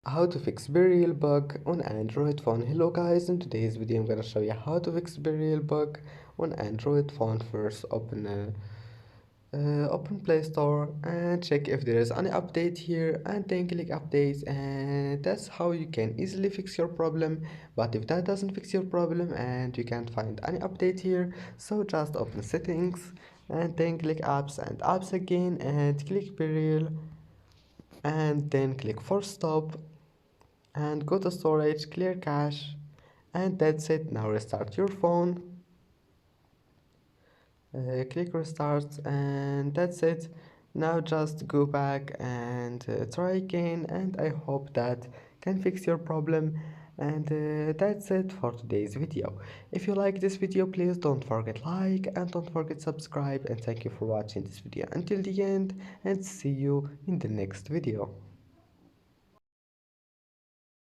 How to fix Bereal bug on Android phone. Hello guys, in today's video I'm gonna show you how to fix Bereal bug on Android phone. First open Play Store and check if there is any update here, and then click updates, and that's how you can easily fix your problem. But if that doesn't fix your problem and you can't find any update here, so just open settings and then click apps and apps again and click Bereal and then click force stop and go to storage, clear cache, and that's it. Now restart your phone, click restart, and that's it. Now just go back and try again, and I hope that can fix your problem. And that's it for today's video. If you like this video, please don't forget like and don't forget subscribe, and thank you for watching this video until the end, and see you in the next video.